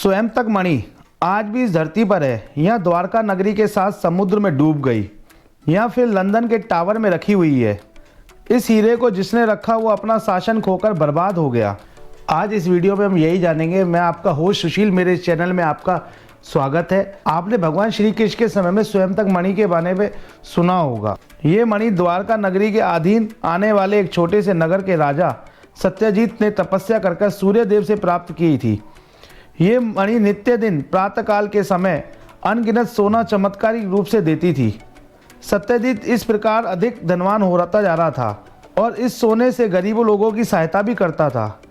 स्वयं तक मणि आज भी इस धरती पर है। यह द्वारका नगरी के साथ समुद्र में डूब गई। यह फिर लंदन के टावर में रखी हुई है। इस हीरे को जिसने रखा वो अपना शासन खोकर बर्बाद हो गया। आज इस वीडियो में हम यही जानेंगे। मैं आपका होस्ट सुशील, मेरे इस चैनल में आपका स्वागत है। आपने भगवान श्री कृष्ण के समय में स्वयं तक मणि के बारे में सुना होगा। ये मणि द्वारका नगरी के अधीन आने वाले एक छोटे से नगर के राजा सत्यजीत ने तपस्या कर सूर्य देव से प्राप्त की थी। ये मणि नित्य दिन प्रातःकाल के समय अनगिनत सोना चमत्कारिक रूप से देती थी। सत्यजीत इस प्रकार अधिक धनवान होता जा रहा था और इस सोने से गरीबों लोगों की सहायता भी करता था।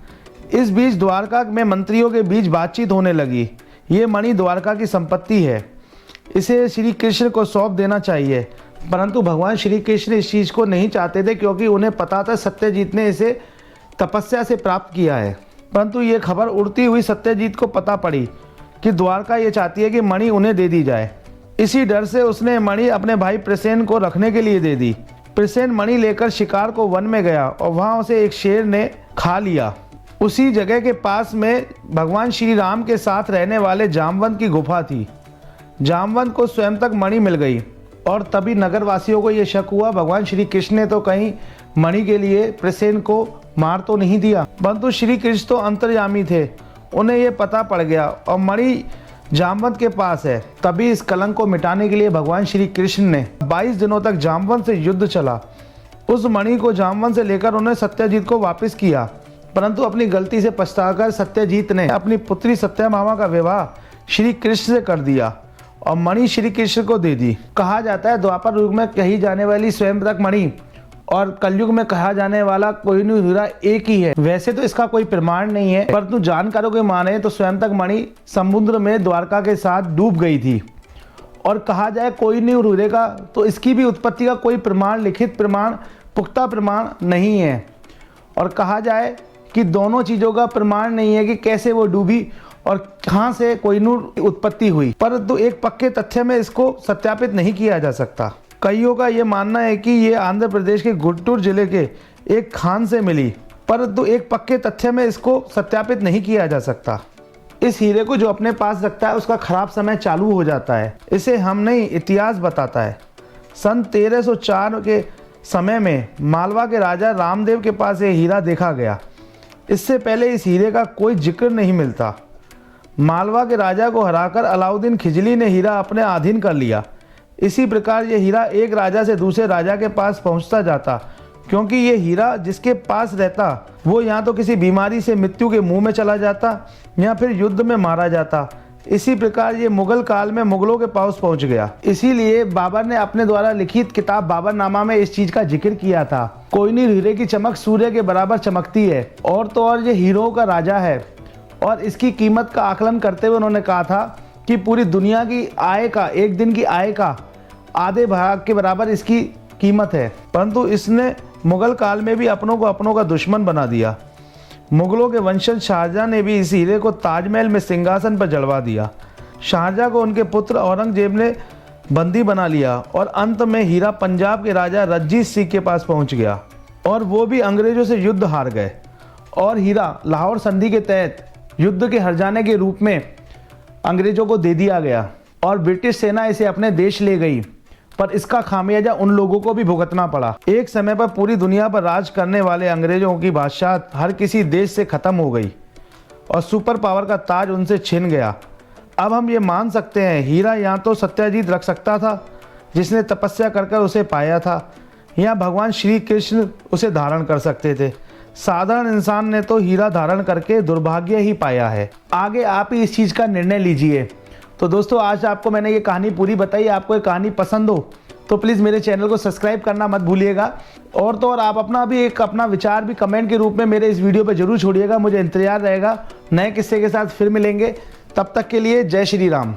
इस बीच द्वारका में मंत्रियों के बीच बातचीत होने लगी। ये मणि द्वारका की संपत्ति है, इसे श्री कृष्ण को सौंप देना चाहिए। परंतु भगवान श्री कृष्ण इस चीज़ को नहीं चाहते थे, क्योंकि उन्हें पता था सत्यजीत ने इसे तपस्या से प्राप्त किया है। परंतु ये खबर उड़ती हुई सत्यजीत को पता पड़ी कि द्वारका ये चाहती है कि मणि उन्हें दे दी जाए। इसी डर से उसने मणि अपने भाई प्रसेन को रखने के लिए दे दी। प्रसेन मणि लेकर शिकार को वन में गया और वहाँ उसे एक शेर ने खा लिया। उसी जगह के पास में भगवान श्री राम के साथ रहने वाले जामवंत की गुफा थी। जामवंत को स्वयं तक मणि मिल गई और तभी नगरवासियों को यह शक हुआ, भगवान श्री कृष्ण ने तो कहीं मणि के लिए प्रसेन को मार तो नहीं दिया। परंतु श्री कृष्ण तो अंतर्यामी थे, उन्हें यह पता पड़ गया और मणि जामवंत के पास है। तभी इस कलंक को मिटाने के लिए भगवान श्री कृष्ण ने 22 दिनों तक जामवंत से युद्ध चला। उस मणि को जामवंत से लेकर उन्हें सत्यजीत को वापस किया। परंतु अपनी गलती से पछताकर सत्यजीत ने अपनी पुत्री सत्यभामा का विवाह श्री कृष्ण से कर दिया और मणि श्री कृष्ण को दे दी। कहा जाता है द्वापर युग में कही जाने वाली स्वयं तक मणि और कलयुग में कहा जाने वाला कोहिनूर हीरा एक ही है। वैसे तो इसका कोई प्रमाण नहीं है, परंतु जानकारों के माने तो स्वयं तक मणि समुद्र में द्वारका के साथ डूब गई थी। और कहा जाए कोहिनूर हीरे का, तो इसकी भी उत्पत्ति का कोई प्रमाण, लिखित प्रमाण, पुख्ता प्रमाण नहीं है। और कहा जाए कि दोनों चीज़ों का प्रमाण नहीं है कि कैसे वो डूबी और कहाँ से कोहिनूर उत्पत्ति हुई। परंतु एक पक्के तथ्य में इसको सत्यापित नहीं किया जा सकता। कईयों का ये मानना है कि ये आंध्र प्रदेश के गुंटूर जिले के एक खान से मिली, परंतु एक पक्के तथ्य में इसको सत्यापित नहीं किया जा सकता। इस हीरे को जो अपने पास रखता है उसका खराब समय चालू हो जाता है। इसे हम नहीं, इतिहास बताता है। सन 1304 के समय में मालवा के राजा रामदेव के पास ये हीरा देखा गया। इससे पहले इस हीरे का कोई जिक्र नहीं मिलता। मालवा के राजा को हराकर अलाउद्दीन खिलजी ने हीरा अपने अधीन कर लिया। इसी प्रकार ये हीरा एक राजा से दूसरे राजा के पास पहुंचता जाता, क्योंकि ये हीरा जिसके पास रहता वो या तो किसी बीमारी से मृत्यु के मुंह में चला जाता या फिर युद्ध में मारा जाता। इसी प्रकार ये मुगल काल में मुगलों के पास पहुंच गया। इसीलिए बाबर ने अपने द्वारा लिखित किताब बाबरनामा में इस चीज का जिक्र किया था। कोहिनूर हीरे की चमक सूर्य के बराबर चमकती है और तो और ये हीरों का राजा है। और इसकी कीमत का आकलन करते हुए उन्होंने कहा था कि पूरी दुनिया की आय का, एक दिन की आय का आधे भाग के बराबर इसकी कीमत है। परंतु इसने मुगल काल में भी अपनों का दुश्मन बना दिया। मुगलों के वंशज शाहजहां ने भी इस हीरे को ताजमहल में सिंहासन पर जड़वा दिया। शाहजहां को उनके पुत्र औरंगजेब ने बंदी बना लिया और अंत में हीरा पंजाब के राजा रंजीत सिंह के पास पहुंच गया और वो भी अंग्रेजों से युद्ध हार गए। और हीरा लाहौर संधि के तहत युद्ध के हर्जाने के रूप में अंग्रेजों को दे दिया गया और ब्रिटिश सेना इसे अपने देश ले गई। पर इसका खामियाजा उन लोगों को भी भुगतना पड़ा। एक समय पर पूरी दुनिया पर राज करने वाले अंग्रेजों की बादशाह हर किसी देश से खत्म हो गई और सुपर पावर का ताज उनसे छिन गया। अब हम ये मान सकते हैं हीरा या तो सत्यजीत रख सकता था, जिसने तपस्या कर उसे पाया था, या भगवान श्री कृष्ण उसे धारण कर सकते थे। साधारण इंसान ने तो हीरा धारण करके दुर्भाग्य ही पाया है। आगे आप ही इस चीज़ का निर्णय लीजिए। तो दोस्तों, आज आपको मैंने ये कहानी पूरी बताई। आपको ये कहानी पसंद हो तो प्लीज़ मेरे चैनल को सब्सक्राइब करना मत भूलिएगा। और तो और आप अपना विचार भी कमेंट के रूप में मेरे इस वीडियो पे जरूर छोड़िएगा। मुझे इंतजार रहेगा। नए किस्से के साथ फिर मिलेंगे। तब तक के लिए जय श्री राम।